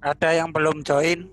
Ada yang belum join?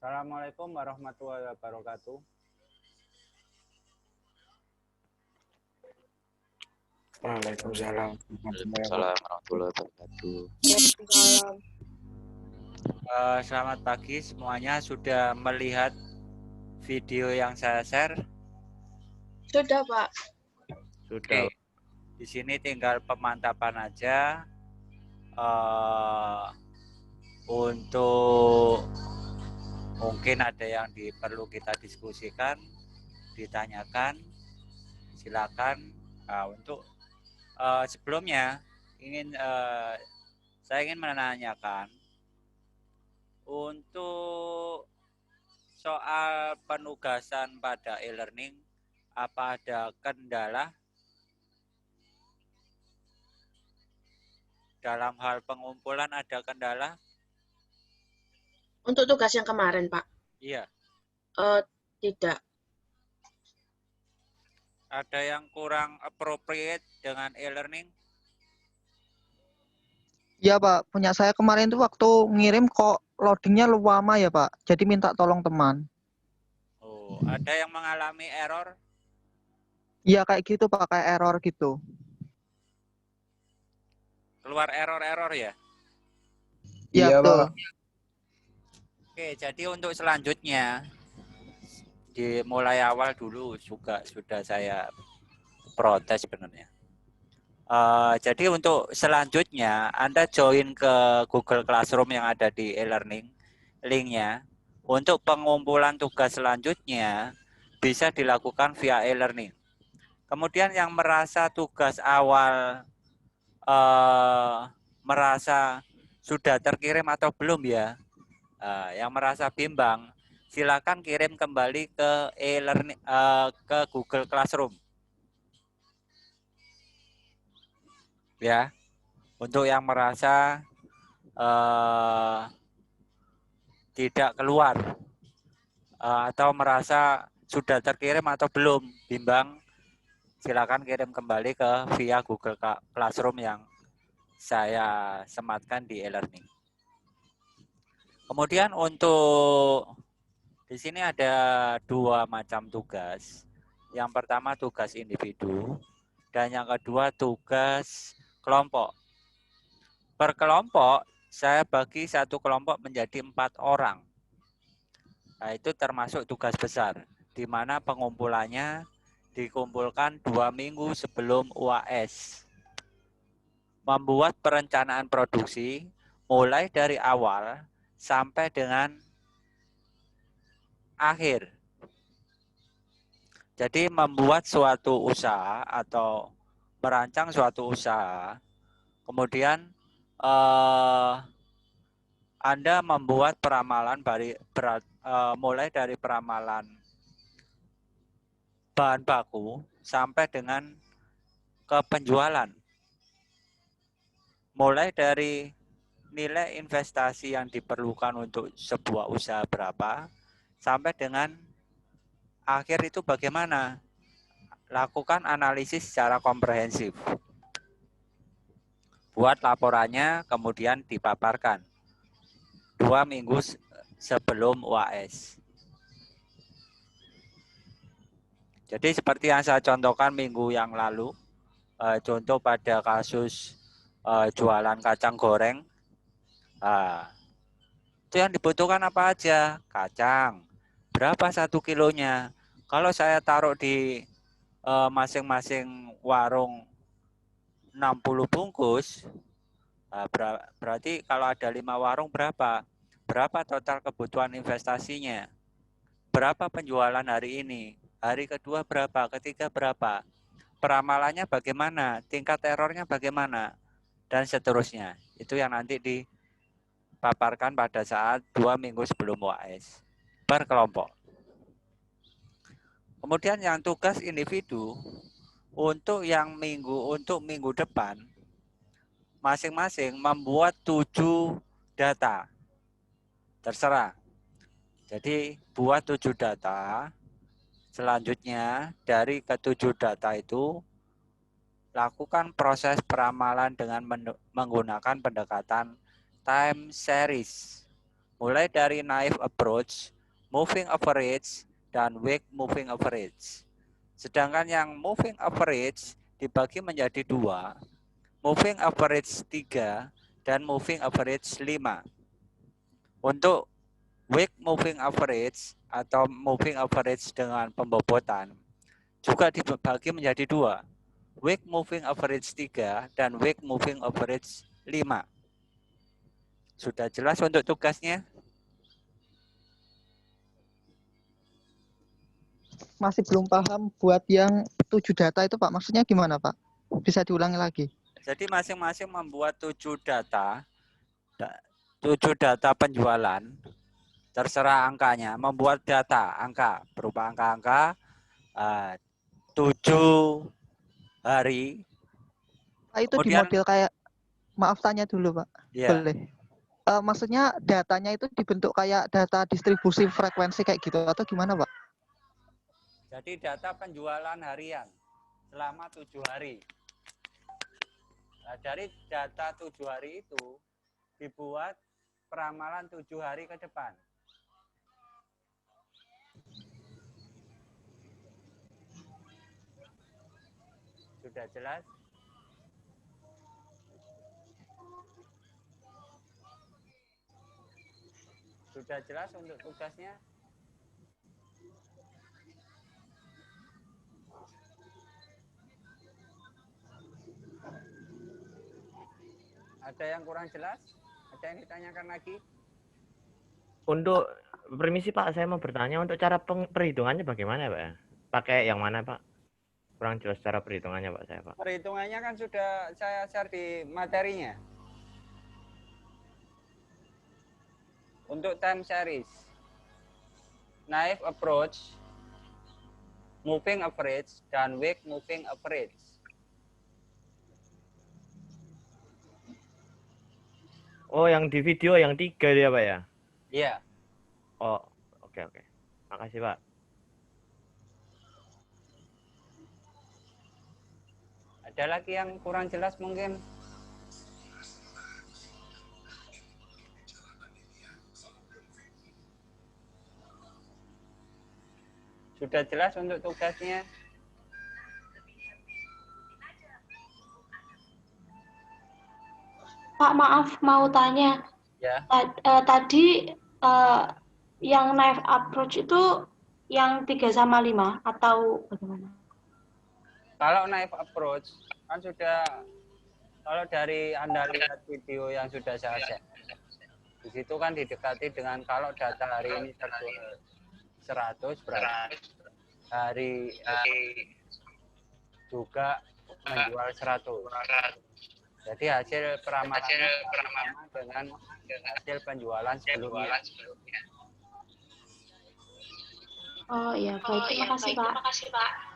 Assalamualaikum warahmatullahi wabarakatuh. Waalaikumsalam. Waalaikumsalam warahmatullahi wabarakatuh. Selamat pagi semuanya. Sudah melihat video yang saya share? Sudah, Pak. Sudah. Oke. Di sini tinggal pemantapan aja. Untuk mungkin ada yang perlu kita diskusikan, ditanyakan, silakan. Untuk sebelumnya saya ingin menanyakan untuk soal penugasan pada e-learning, apa ada kendala? dalam hal pengumpulan ada kendala? Untuk tugas yang kemarin, Pak? Iya. Tidak. Ada yang kurang appropriate dengan e-learning? Iya Pak, punya saya kemarin tuh waktu ngirim kok loadingnya lama ya Pak. Jadi minta tolong teman. Oh, ada yang mengalami error? Iya kayak gitu Pak, kayak error gitu. Keluar error-error ya? Iya betul. Pak. Oke, jadi untuk selanjutnya dimulai awal dulu juga sudah saya protes sebenarnya. Jadi untuk selanjutnya Anda join ke Google Classroom yang ada di e-learning, linknya. Untuk pengumpulan tugas selanjutnya bisa dilakukan via e-learning. Kemudian yang merasa tugas awal merasa sudah terkirim atau belum ya, yang merasa bimbang, silakan kirim kembali ke e-learning ke Google Classroom. Ya, untuk yang merasa tidak keluar atau merasa sudah terkirim atau belum, bimbang, silakan kirim kembali ke via Google Classroom yang saya sematkan di e-learning. Kemudian untuk di sini ada dua macam tugas. Yang pertama tugas individu dan yang kedua tugas kelompok. Per kelompok saya bagi satu kelompok menjadi 4 orang. Nah, itu termasuk tugas besar, di mana pengumpulannya dikumpulkan 2 minggu sebelum UAS. Membuat perencanaan produksi mulai dari awal sampai dengan akhir. Jadi membuat suatu usaha atau merancang suatu usaha, kemudian Anda membuat peramalan mulai dari peramalan bahan baku sampai dengan ke penjualan. Mulai dari nilai investasi yang diperlukan untuk sebuah usaha berapa, sampai dengan akhir itu bagaimana. Lakukan analisis secara komprehensif. Buat laporannya, kemudian dipaparkan 2 minggu sebelum UAS. Jadi seperti yang saya contohkan minggu yang lalu, contoh pada kasus jualan kacang goreng, itu yang dibutuhkan apa aja? Kacang, berapa 1 kilonya? Kalau saya taruh di masing-masing warung 60 bungkus, berarti kalau ada 5 warung berapa? Berapa total kebutuhan investasinya? Berapa penjualan hari ini? Hari kedua berapa? Ketiga berapa? Peramalannya bagaimana? Tingkat errornya bagaimana? Dan seterusnya. Itu yang nanti dipaparkan pada saat 2 minggu sebelum UAS. Per kelompok. Kemudian yang tugas individu, untuk minggu depan, masing-masing membuat 7 data. Terserah. Jadi buat 7 data. Selanjutnya dari ke-7 data itu lakukan proses peramalan dengan menggunakan pendekatan time series. Mulai dari naive approach, moving average, dan weak moving average. Sedangkan yang moving average dibagi menjadi 2, moving average 3 dan moving average 5. Untuk weak moving average atau moving average dengan pembobotan juga dibagi menjadi 2. Weak moving average 3 dan weak moving average 5. Sudah jelas untuk tugasnya? Masih belum paham buat yang 7 data itu Pak. Maksudnya gimana Pak? Bisa diulangi lagi. Jadi masing-masing membuat 7 data penjualan. Terserah angkanya, membuat data, angka, berupa angka-angka 7 hari. Itu Kemudian, di model kayak Maaf tanya dulu, Pak. Ya, Boleh. Maksudnya datanya itu dibentuk kayak data distribusi frekuensi kayak gitu atau gimana, Pak? jadi data penjualan harian selama 7 hari. Nah, dari data 7 hari itu dibuat peramalan 7 hari ke depan. Sudah jelas? Sudah jelas untuk tugasnya? Ada yang kurang jelas? Ada yang ditanyakan lagi? Untuk permisi Pak, saya mau bertanya untuk cara perhitungannya bagaimana Pak ya? Pakai yang mana Pak? Kurang jelas cara perhitungannya Pak saya Pak. Perhitungannya kan sudah saya share di materinya. Untuk time series, knife approach, moving average, dan week moving average. Oh, yang di video yang 3 dia Pak ya? Iya. Oh, oke. Makasih Pak. Ada lagi yang kurang jelas mungkin? Sudah jelas untuk tugasnya? Pak, maaf mau tanya. Ya. Tadi yang knife approach itu yang 3/5 atau bagaimana? Kalau knife approach, kan sudah, kalau dari Anda lihat video yang sudah saya share, di situ kan didekati dengan kalau data hari ini terjual 100 berarti hari juga menjual 100. Jadi hasil peramalannya sama dengan hasil penjualan sebelumnya. Oh iya, baik. Terima kasih, Pak.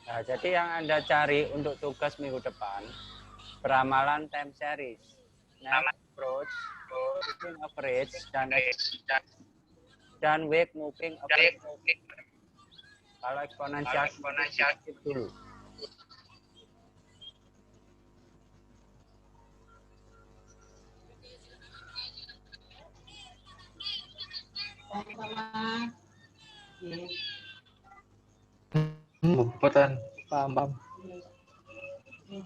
Nah, jadi yang Anda cari untuk tugas minggu depan, peramalan time series, knife approach, moving average, dan week moving average. Kalau eksponensial skip dulu. Bukan, paham.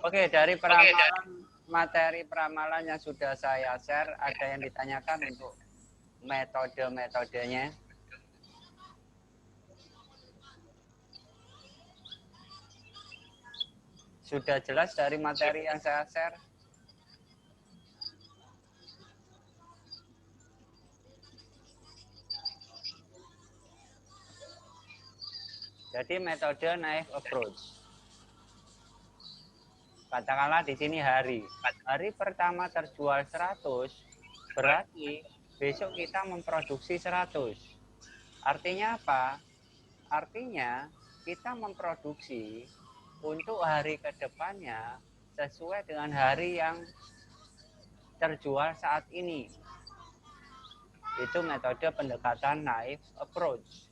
Oke, dari peramalan, materi peramalan yang sudah saya share, ada yang ditanyakan untuk metode-metodenya? Sudah jelas dari materi yang saya share? Jadi metode knife approach. Katakanlah di sini hari. Hari pertama terjual 100, berarti besok kita memproduksi 100. Artinya apa? Artinya kita memproduksi untuk hari kedepannya sesuai dengan hari yang terjual saat ini. Itu metode pendekatan knife approach.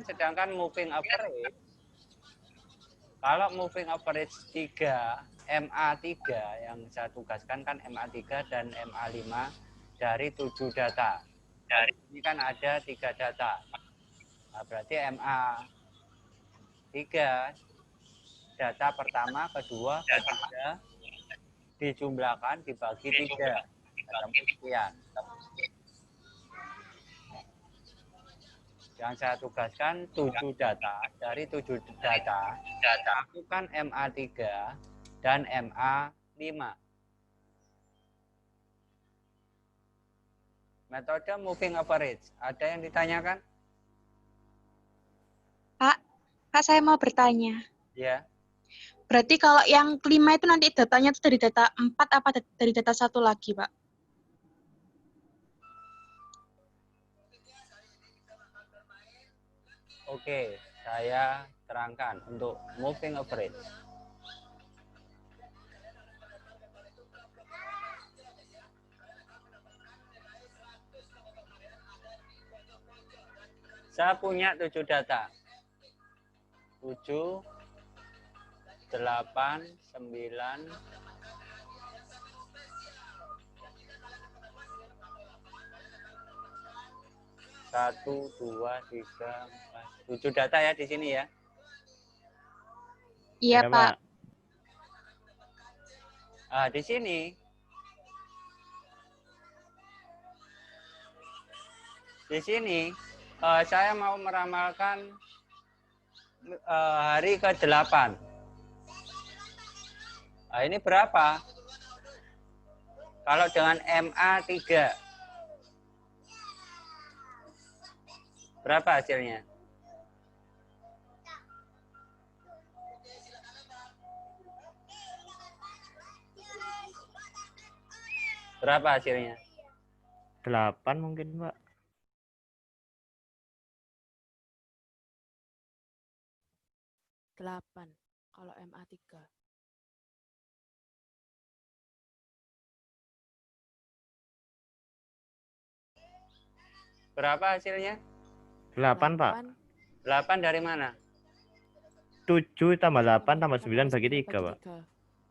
Sedangkan moving average, kalau moving average 3, MA3 yang saya tugaskan kan MA3 dan MA5 dari 7 data. Ini kan ada 3 data. Nah, berarti MA3 data pertama, kedua, ketiga dijumlahkan dibagi 3. Ketemu sekian. Yang saya tugaskan 7 data. Dari 7 data, lakukan MA3 dan MA5. Metode moving average. Ada yang ditanyakan? Pak, saya mau bertanya. Ya. Berarti kalau yang kelima itu nanti datanya itu dari data 4 apa dari data 1 lagi, Pak? Oke, saya terangkan untuk moving average. Saya punya 7 data. 7, 8, 9, 1, 2, 3, 4. 7 data ya di sini ya. Iya, Pak. Di sini saya mau meramalkan hari ke-8. Ini berapa? Kalau dengan MA 3. Berapa hasilnya? Berapa hasilnya? 8 mungkin, Pak. 8 kalau MA 3. Berapa hasilnya? 8, Pak. 8 dari mana? 7 tambah 8 tambah 9 bagi 3, Pak.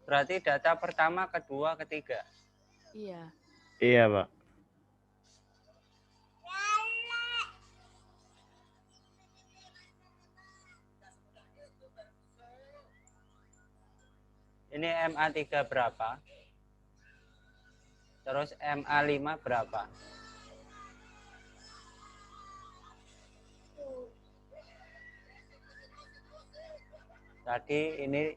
Berarti data pertama, kedua, ketiga. Iya. Iya, Pak. Ini MA 3 berapa? Terus MA 5 berapa? Tadi ini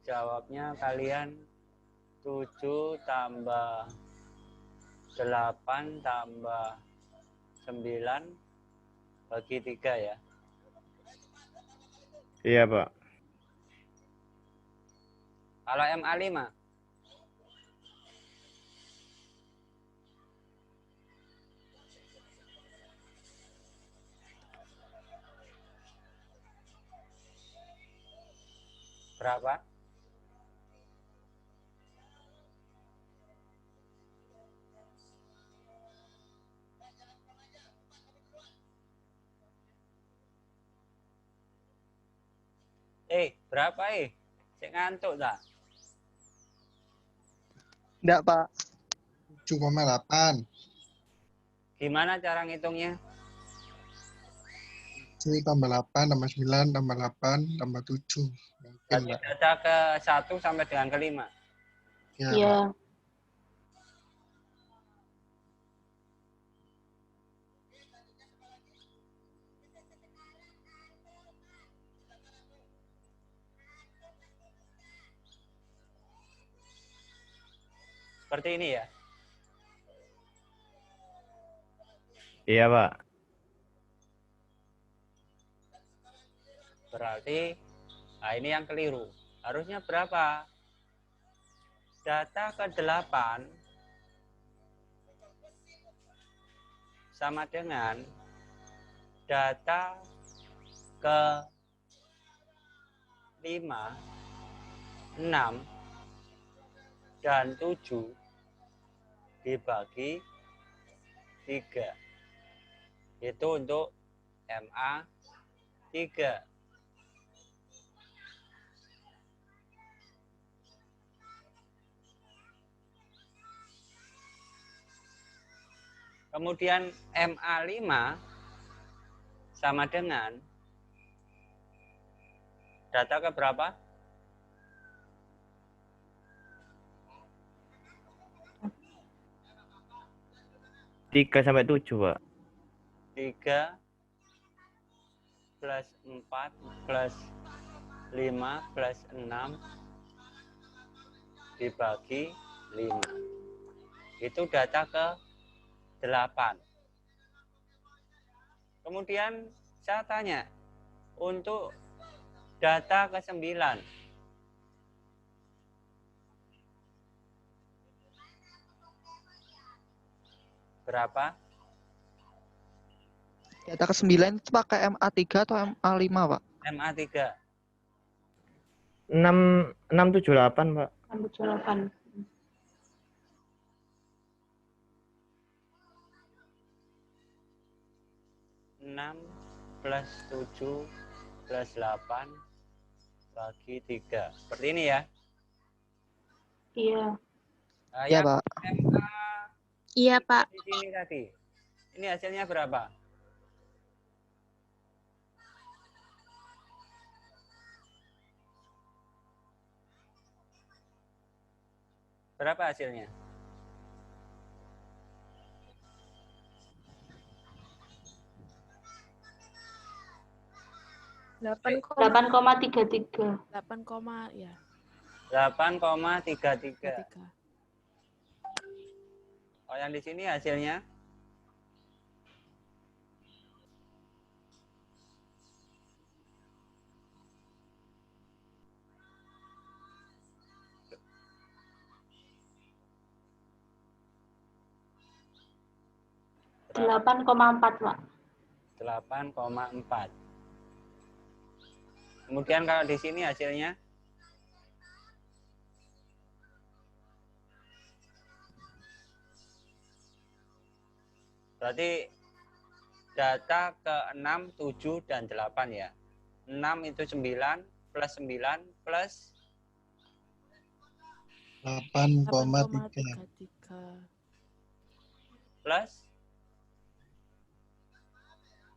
jawabnya kalian 7 tambah 8 tambah 9 bagi 3 ya. Iya, Pak. Kalau MA 5 berapa? Berapa Cek ngantuk tak? Enggak, Pak. 7,8. Gimana cara ngitungnya? 7 tambah 8 tambah 9 tambah 8 tambah 7. Mungkin, Berarti Mbak. data ke 1 sampai dengan ke 5. Ya, Iya. Pak. Seperti ini ya. Iya, Pak. Berarti ini yang keliru. Harusnya berapa? Data ke-8 sama dengan data ke-5, 6, dan 7 dibagi 3. Itu untuk MA 3. Kemudian MA 5 sama dengan data ke berapa? 3 sampai 7, Pak. 3 plus 4 plus 5 plus 6 dibagi 5. Itu data ke 8. Kemudian saya tanya, untuk data ke-9. Berapa? Data ke-9 itu pakai MA3 atau MA5, Pak? MA3. 678, Pak. 678. 6 plus 7 plus 8 bagi 3. Seperti ini ya. Iya. Nah, Iya, yang Pak. MA Iya, Pak. di sini tadi. Ini hasilnya berapa? Berapa hasilnya? Delapan 8,33. 8, ya 8,33. 33. Oh, yang di sini hasilnya? Berapa? 8,4, Pak. 8,4. Kemudian kalau di sini hasilnya? Berarti data ke-6, 7, dan 8 ya. 6 itu 9 plus 9 plus 8,3. 8,33. plus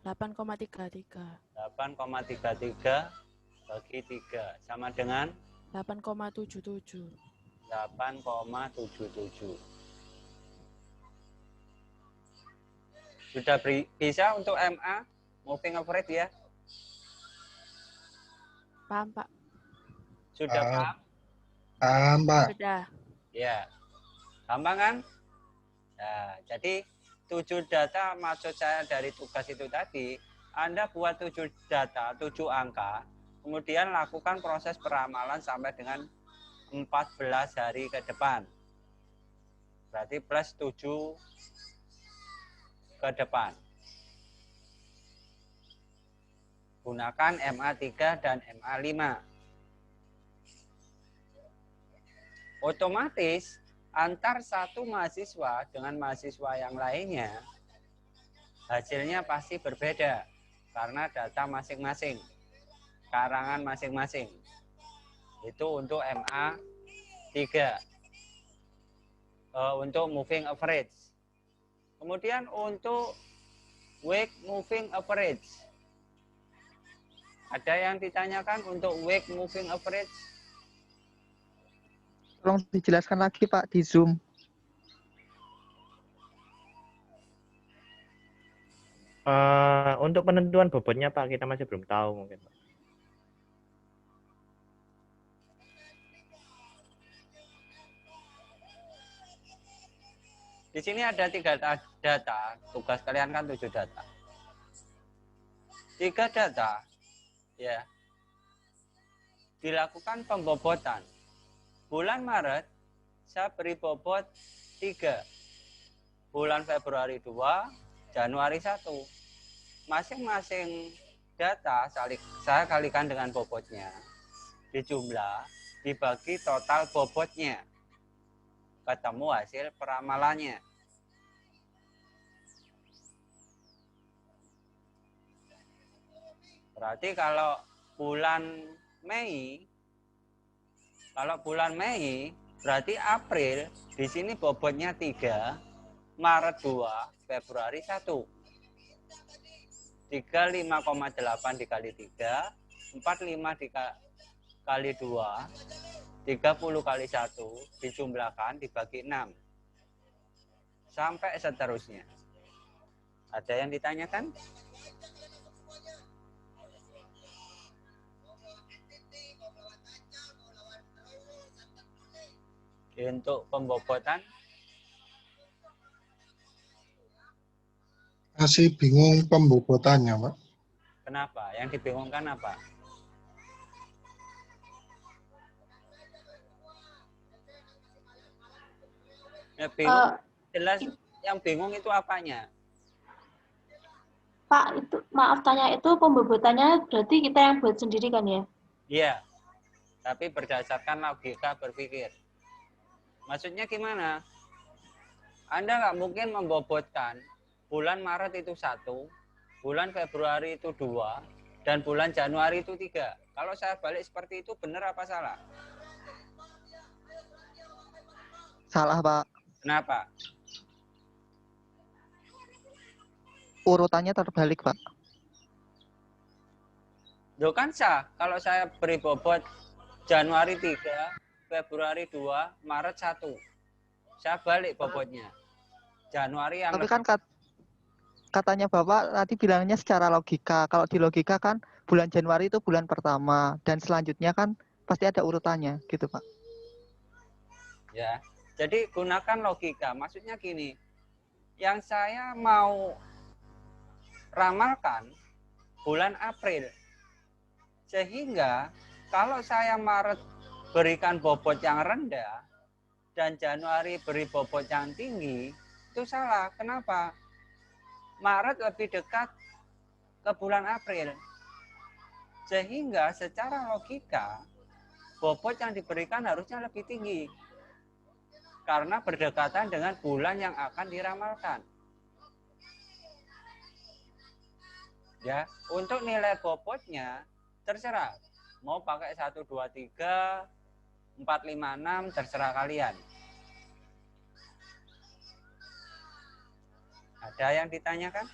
8,33. 8,33 bagi 3 sama dengan 8,77. 8,77. Sudah bisa untuk MA moving average ya? Paham, Pak? Sudah Paham. paham? Paham, Pak. Sudah. Ya. Gampang kan? Nah, jadi 7 data maksud saya dari tugas itu tadi, Anda buat 7 data, 7 angka, kemudian lakukan proses peramalan sampai dengan 14 hari ke depan. Berarti plus 7 ke depan. Gunakan MA3 dan MA5. Otomatis antar satu mahasiswa dengan mahasiswa yang lainnya hasilnya pasti berbeda karena data masing-masing, karangan masing-masing. Itu untuk MA3. Untuk moving average. Kemudian untuk week moving average. Ada yang ditanyakan untuk week moving average? Tolong dijelaskan lagi, Pak, di Zoom. Untuk penentuan bobotnya, Pak, kita masih belum tahu mungkin, Pak. Di sini ada 3 data, tugas kalian kan 7 data. 3 data, ya, dilakukan pembobotan. Bulan Maret, saya beri bobot 3. Bulan Februari 2, Januari 1. Masing-masing data saya kalikan dengan bobotnya. Dijumlah, dibagi total bobotnya. Ketemu hasil peramalannya. Berarti kalau bulan Mei, berarti April di sini bobotnya 3, Maret 2, Februari 1. 35,8 dikali 3, 45 dikali 2, 30 kali 1 dijumlahkan dibagi 6. Sampai seterusnya. Ada yang ditanyakan? Untuk pembobotan Masih bingung pembobotannya, Pak. kenapa? Yang dibingungkan apa? Ya bingung. Eh, Jelas yang bingung itu apanya? Pak, itu maaf tanya, itu pembobotannya berarti kita yang buat sendiri kan ya? Iya. Tapi berdasarkan logika berpikir. Maksudnya gimana? Anda nggak mungkin membobotkan bulan Maret itu 1, bulan Februari itu 2, dan bulan Januari itu 3. Kalau saya balik seperti itu benar apa salah? Salah, Pak. Kenapa? Urutannya terbalik, Pak. Loh kan sah. Kalau saya beri bobot Januari 3, Februari 2, Maret 1. Saya balik bobotnya. Januari yang Tapi lebih. kan katanya Bapak tadi bilangnya secara logika. Kalau di logika kan bulan Januari itu bulan pertama dan selanjutnya kan pasti ada urutannya gitu, Pak. Ya. Jadi gunakan logika. Maksudnya gini. Yang saya mau ramalkan bulan April. Sehingga kalau saya Maret berikan bobot yang rendah dan Januari beri bobot yang tinggi, itu salah. Kenapa? Maret lebih dekat ke bulan April. Sehingga secara logika bobot yang diberikan harusnya lebih tinggi. Karena berdekatan dengan bulan yang akan diramalkan. Ya, untuk nilai bobotnya terserah. Mau pakai 1, 2, 3, 4, 5, 6, terserah kalian. Ada yang ditanyakan?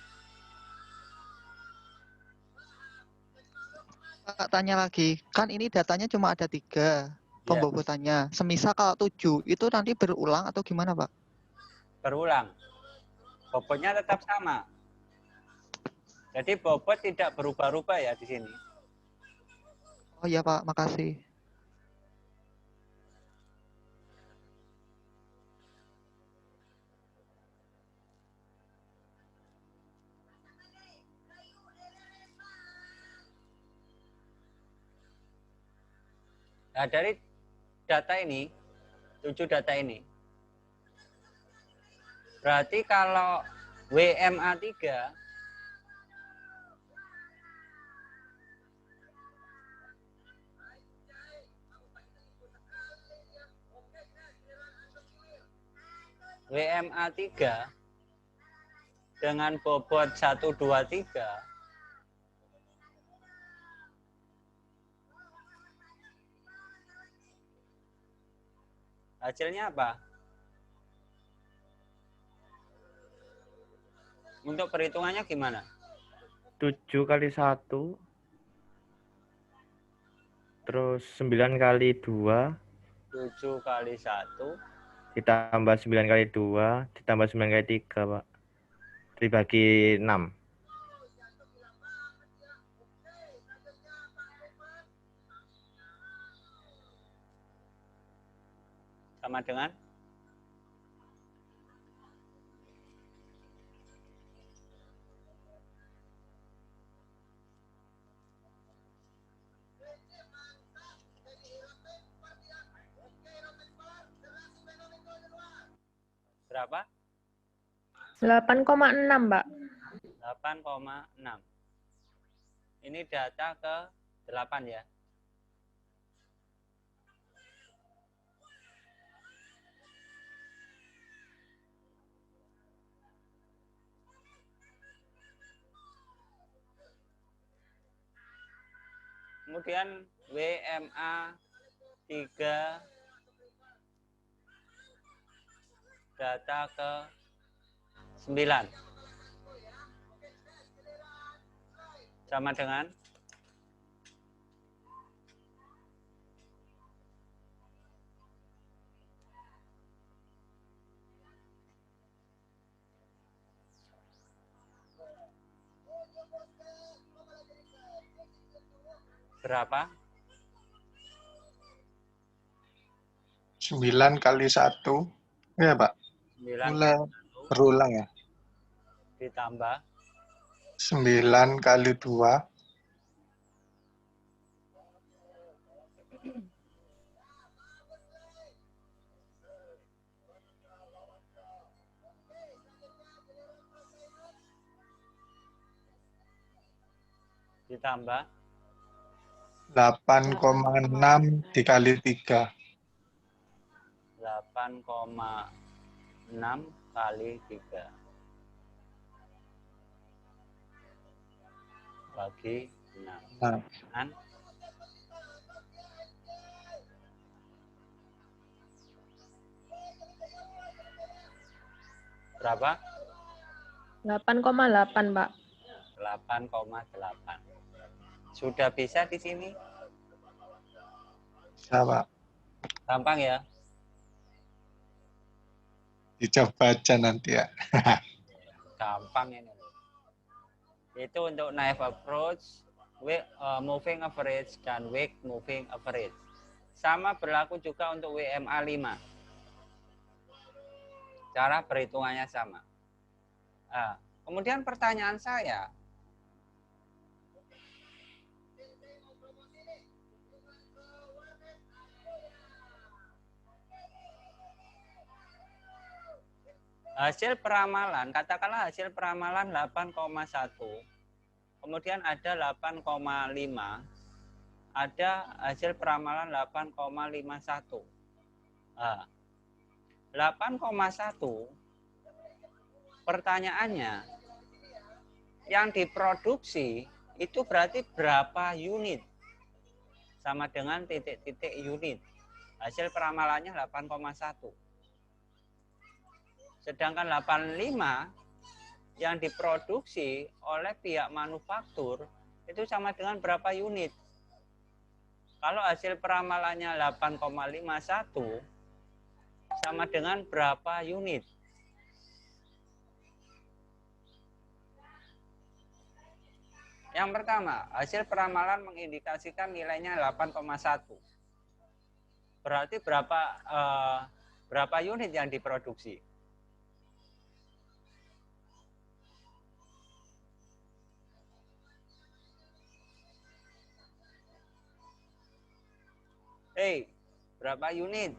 Pak, tanya lagi. Kan ini datanya cuma ada 3 Ya, pembobotannya. Semisal kalau 7 itu nanti berulang atau gimana, Pak? berulang. Bobotnya tetap sama. Jadi bobot tidak berubah-ubah ya di sini. Oh iya, Pak. Makasih. Nah, dari data ini, 7 data ini, berarti kalau WMA 3 WMA 3 dengan bobot 1, 2, 3 hasilnya apa? Untuk perhitungannya gimana? 7 kali 1, terus 9 kali 2, 7 kali 1 ditambah 9 kali 2, ditambah 9 kali 3, Pak. Dibagi 6. sama dengan berapa? 8,6, Mbak. 8,6. Ini data ke 8 ya. Kemudian WMA 3 data ke 9 sama dengan berapa? 9 kali 1. Ya, Pak. 9 Mulai berulang ya. ditambah 9 kali 2. ditambah 8,6 dikali 3. 8,6 kali 3 bagi 6. Nah, Kan? Berapa? 8,8, Pak. 8,8. Sudah bisa di sini? bisa Pak. Gampang ya? Dicoba aja nanti ya. Gampang ini. Itu untuk naive approach, moving average, dan weak moving average. Sama berlaku juga untuk WMA 5. Cara perhitungannya sama. Nah, kemudian pertanyaan saya, hasil peramalan, katakanlah hasil peramalan 8,1, kemudian ada 8,5, ada hasil peramalan 8,51. Nah, 8,1, pertanyaannya, yang diproduksi itu berarti berapa unit? Sama dengan titik-titik unit. Hasil peramalannya 8,1. Sedangkan 85 yang diproduksi oleh pihak manufaktur itu sama dengan berapa unit? Kalau hasil peramalannya 8,51 sama dengan berapa unit? Yang pertama, hasil peramalan mengindikasikan nilainya 8,1. Berarti berapa unit yang diproduksi? Berapa unit?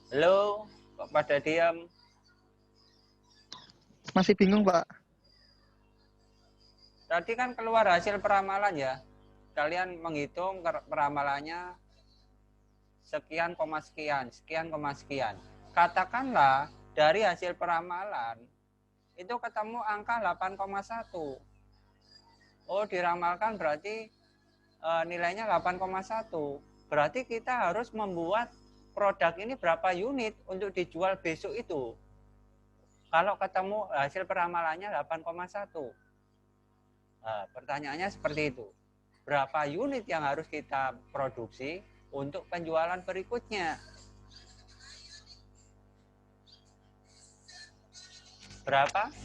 Halo, kok pada diam? Masih bingung, Pak. Tadi kan keluar hasil peramalan ya. Kalian menghitung peramalannya sekian koma sekian, sekian koma sekian. Katakanlah dari hasil peramalan itu ketemu angka 8,1. Oh, diramalkan berarti nilainya 8,1. Berarti kita harus membuat produk ini berapa unit untuk dijual besok itu. Kalau ketemu hasil peramalannya 8,1. Nah, pertanyaannya seperti itu. Berapa unit yang harus kita produksi untuk penjualan berikutnya? Berapa?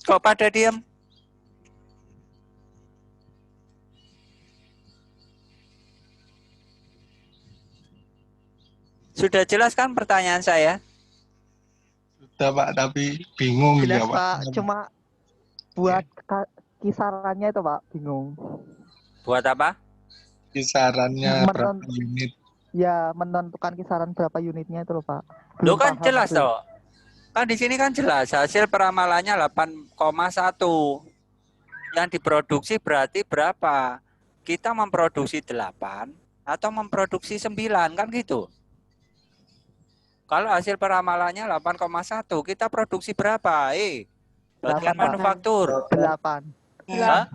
Kok pada diam? Sudah jelas kan pertanyaan saya? Sudah Pak, tapi bingung Jelas, ya Pak. Cuma buat kisarannya itu, Pak, bingung. Buat apa? Kisarannya berapa unit? Ya, menentukan kisaran berapa unitnya itu loh, Pak. Lo Belum kan paham jelas aku. toh. Kan di sini kan jelas hasil peramalannya 8,1. Yang diproduksi berarti berapa? Kita memproduksi 8 atau memproduksi 9 kan gitu. Kalau hasil peramalannya 8,1, kita produksi berapa? Bagian 8, Pak. manufaktur. 8. Hah?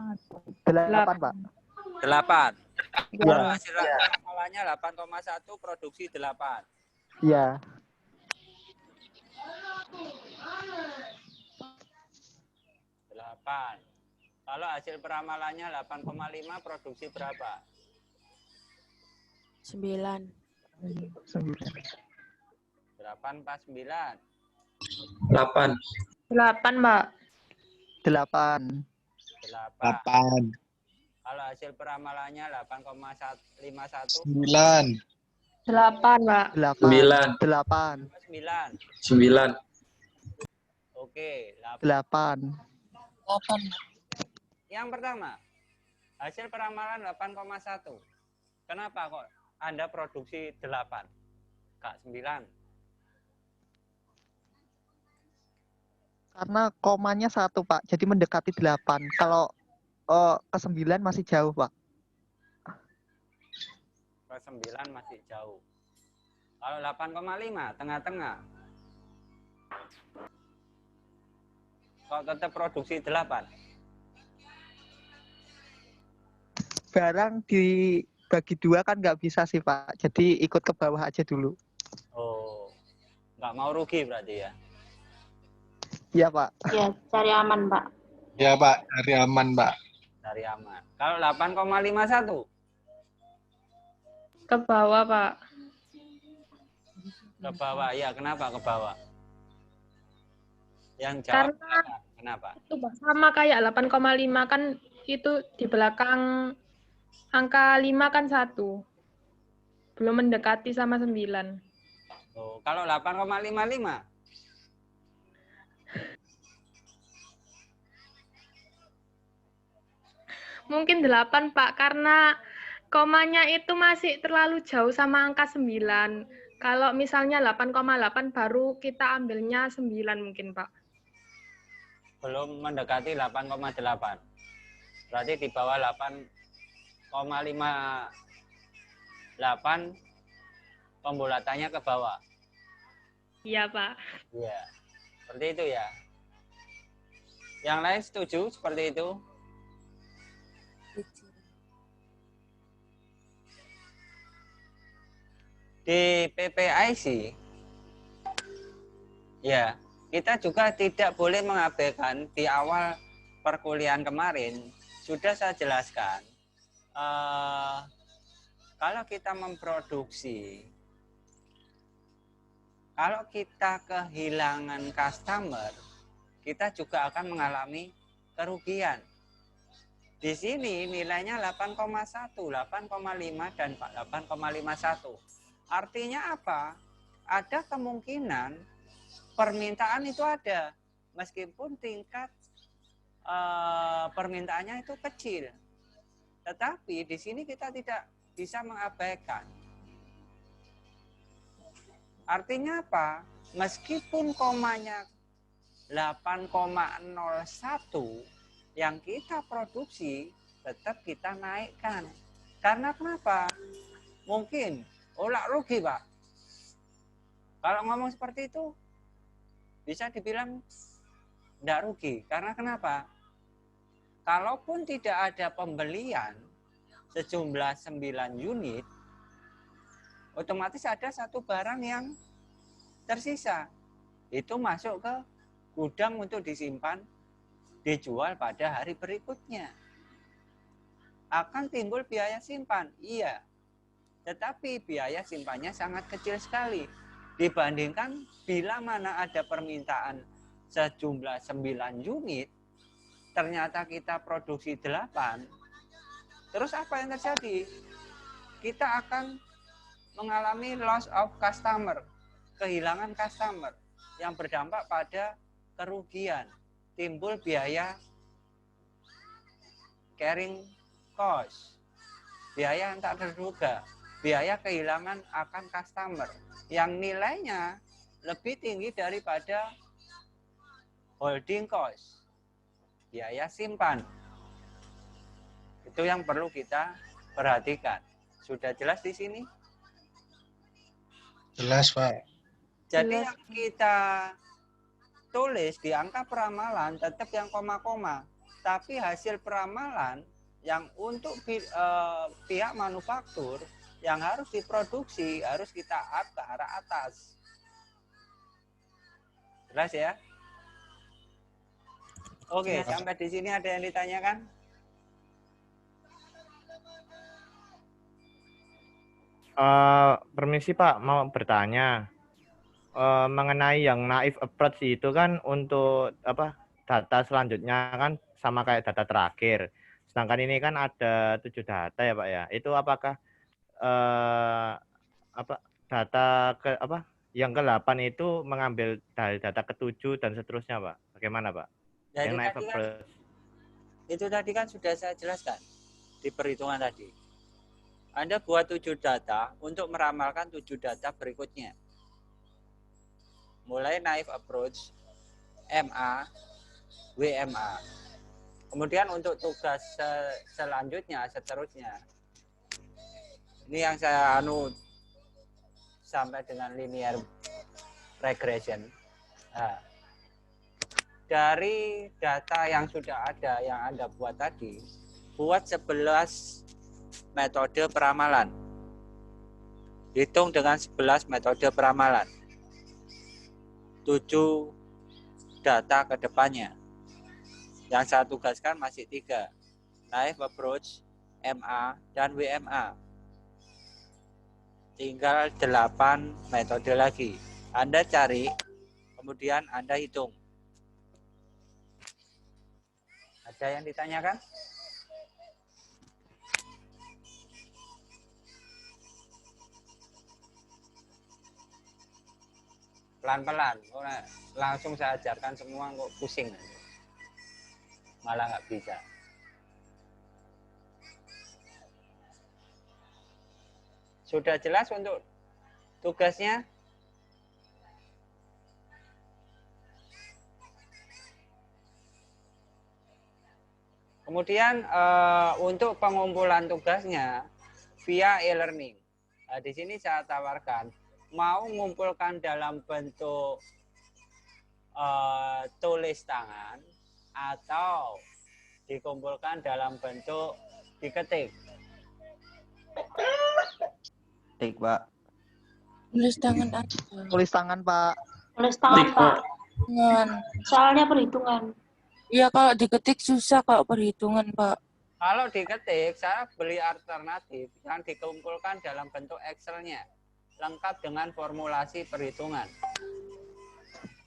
8, Pak. 8. Ya. Kalau hasil peramalannya 8,1, produksi 8. Iya. Kalau hasil peramalannya 8,5, produksi berapa? 9. 8 pas 9. 8, Mbak. 8. 8. Kalau hasil peramalannya 8,51. 9. 8, Pak. 8. 9. 8. 9. 9. Oke, 8. Yang pertama, hasil peramalan 8,1. Kenapa kok Anda produksi 8? Kak 9. Karena komanya 1, Pak. Jadi mendekati 8. Kalau ke 9 masih jauh, Pak. Ke 9 masih jauh. Kalau 8,5, tengah-tengah. Kok tetap produksi 8? Barang dibagi 2 kan nggak bisa sih, Pak. Jadi ikut ke bawah aja dulu. Oh, nggak mau rugi berarti ya? Iya, Pak. Ya, cari aman, Pak. Ya, Pak. Cari aman, Pak. Dari aman. Kalau 8,51? Ke bawah, Pak. Ke bawah, ya kenapa ke bawah? Yang jawab Karena kenapa? itu sama kayak 8,5 kan itu di belakang angka 5 kan 1. Belum mendekati sama 9. Oh, kalau 8,55? Mungkin 8, Pak, karena komanya itu masih terlalu jauh sama angka 9. Kalau misalnya 8,8 baru kita ambilnya 9 mungkin, Pak. Belum mendekati 8,8. Berarti di bawah 8,58 pembulatannya ke bawah. Iya, Pak. Iya. Seperti itu ya. Yang lain setuju seperti itu? Di PPIC, ya, kita juga tidak boleh mengabaikan di awal perkuliahan kemarin, sudah saya jelaskan, kalau kita memproduksi, kalau kita kehilangan customer, kita juga akan mengalami kerugian. Di sini nilainya 8,1, 8,5, dan 8,51. Artinya apa? Ada kemungkinan permintaan itu ada, meskipun tingkat permintaannya itu kecil. Tetapi di sini kita tidak bisa mengabaikan. Artinya apa? Meskipun komanya 8,01 yang kita produksi, tetap kita naikkan. Karena kenapa? Mungkin rugi, Pak. Kalau ngomong seperti itu, bisa dibilang tidak rugi. Karena kenapa? Kalaupun tidak ada pembelian sejumlah 9 unit, otomatis ada satu barang yang tersisa. Itu masuk ke gudang untuk disimpan, dijual pada hari berikutnya. Akan timbul biaya simpan, iya. Tetapi biaya simpannya sangat kecil sekali. Dibandingkan bila mana ada permintaan sejumlah 9 unit, ternyata kita produksi 8, terus apa yang terjadi? Kita akan mengalami loss of customer, kehilangan customer, yang berdampak pada kerugian, timbul biaya carrying cost, biaya yang tak terduga, biaya kehilangan akan customer yang nilainya lebih tinggi daripada holding cost, biaya simpan. Itu yang perlu kita perhatikan. Sudah jelas di sini? Jelas, Pak. Jadi yang kita tulis di angka peramalan tetap yang koma-koma, tapi hasil peramalan yang untuk pihak manufaktur yang harus diproduksi harus kita up ke arah atas. Jelas ya? Oke, sampai di sini ada yang ditanyakan? Permisi Pak, mau bertanya mengenai yang naif approach itu kan untuk apa data selanjutnya kan sama kayak data terakhir. Sedangkan ini kan ada 7 data ya Pak ya. Itu apakah data ke yang ke-8 itu mengambil dari data ke-7 dan seterusnya, Pak. Bagaimana, Pak? Jadi Yang naik tadi kan, approach. itu tadi kan sudah saya jelaskan di perhitungan tadi. Anda buat 7 data untuk meramalkan 7 data berikutnya. Mulai naif approach, MA, WMA. Kemudian untuk tugas selanjutnya, seterusnya. Ini yang saya sampai dengan linear regression. Nah, dari data yang sudah ada, yang Anda buat tadi, buat 11 metode peramalan. Hitung dengan 11 metode peramalan. 7 data ke depannya. Yang saya tugaskan masih 3. Naif approach, MA, dan WMA. Tinggal 8 metode lagi. Anda cari, kemudian Anda hitung. Ada yang ditanyakan? Pelan-pelan, langsung saya ajarkan semua kok pusing. Malah nggak bisa. Sudah jelas untuk tugasnya? Kemudian untuk pengumpulan tugasnya via e-learning. Nah, di sini saya tawarkan mau mengumpulkan dalam bentuk tulis tangan atau dikumpulkan dalam bentuk diketik. Baik, Pak. Tulis tangan aja. Tulis tangan, Pak. Tulis tangan, Pak. Tangan. Soalnya perhitungan. Iya, kalau diketik susah kalau perhitungan, Pak. Kalau diketik, saya beli alternatif yang dikumpulkan dalam bentuk Excel-nya, lengkap dengan formulasi perhitungan.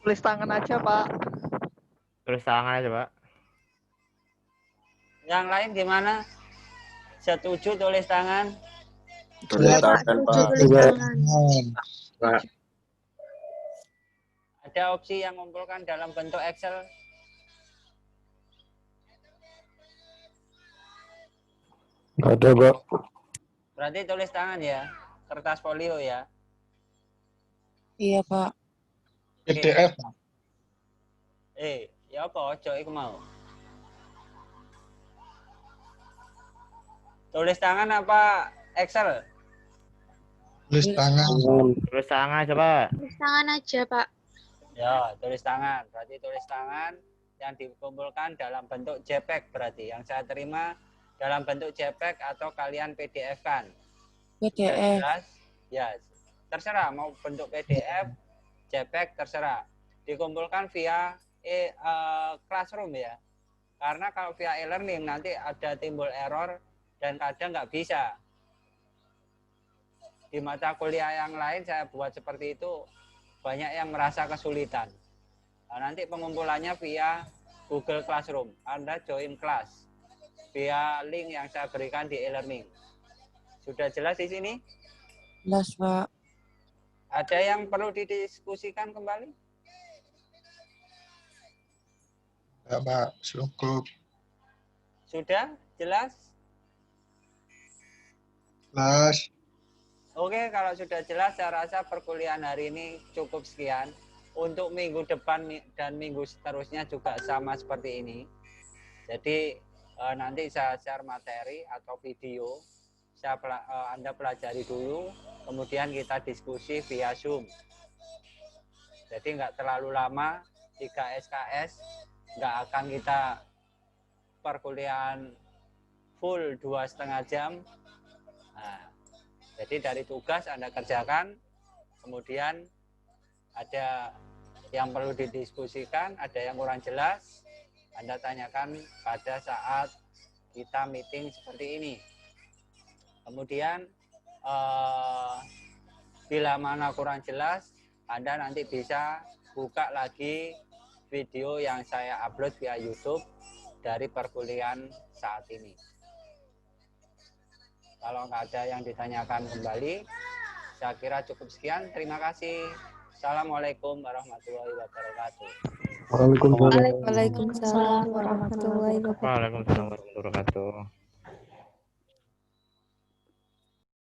Tulis tangan aja, Pak. Tulis tangan aja, Pak. Yang lain gimana? Setuju tulis tangan? Tulis tangan, Pak. Tulis tangan. Ada opsi yang mengumpulkan dalam bentuk Excel? Ada, Pak. Berarti tulis tangan ya, kertas folio ya. Iya, Pak. PDF. Ya apa ojo iku mau? Tulis tangan apa Excel? Tulis tangan. Tulis tangan aja, Pak. Tulis tangan aja, Pak. Ya, tulis tangan. Berarti tulis tangan yang dikumpulkan dalam bentuk JPEG berarti. Yang saya terima dalam bentuk JPEG atau kalian PDF kan? PDF. Ya, terserah mau bentuk PDF, JPEG terserah. Dikumpulkan via Classroom ya. Karena kalau via e-learning nanti ada timbul error dan kadang nggak bisa. Di mata kuliah yang lain saya buat seperti itu, banyak yang merasa kesulitan. Nah, nanti pengumpulannya via Google Classroom. Anda join kelas via link yang saya berikan di e-learning. Sudah jelas di sini? Jelas, Pak. Ada yang perlu didiskusikan kembali? Ya, Pak. Cukup. Sudah jelas? Jelas. Oke, kalau sudah jelas, saya rasa perkuliahan hari ini cukup sekian. Untuk minggu depan dan minggu seterusnya juga sama seperti ini. Jadi nanti saya share materi atau video. Anda pelajari dulu, kemudian kita diskusi via Zoom. Jadi nggak terlalu lama, 3 SKS, nggak akan kita perkuliahan full 2,5 jam. Nah, jadi dari tugas Anda kerjakan, kemudian ada yang perlu didiskusikan, ada yang kurang jelas, Anda tanyakan pada saat kita meeting seperti ini. Kemudian bila mana kurang jelas, Anda nanti bisa buka lagi video yang saya upload via YouTube dari perkuliahan saat ini. Kalau nggak ada yang ditanyakan kembali, Saya kira cukup sekian. Terima kasih. Assalamualaikum warahmatullahi wabarakatuh. Waalaikumsalam. Waalaikumsalam warahmatullahi wabarakatuh. Waalaikumsalam warahmatullahi wabarakatuh.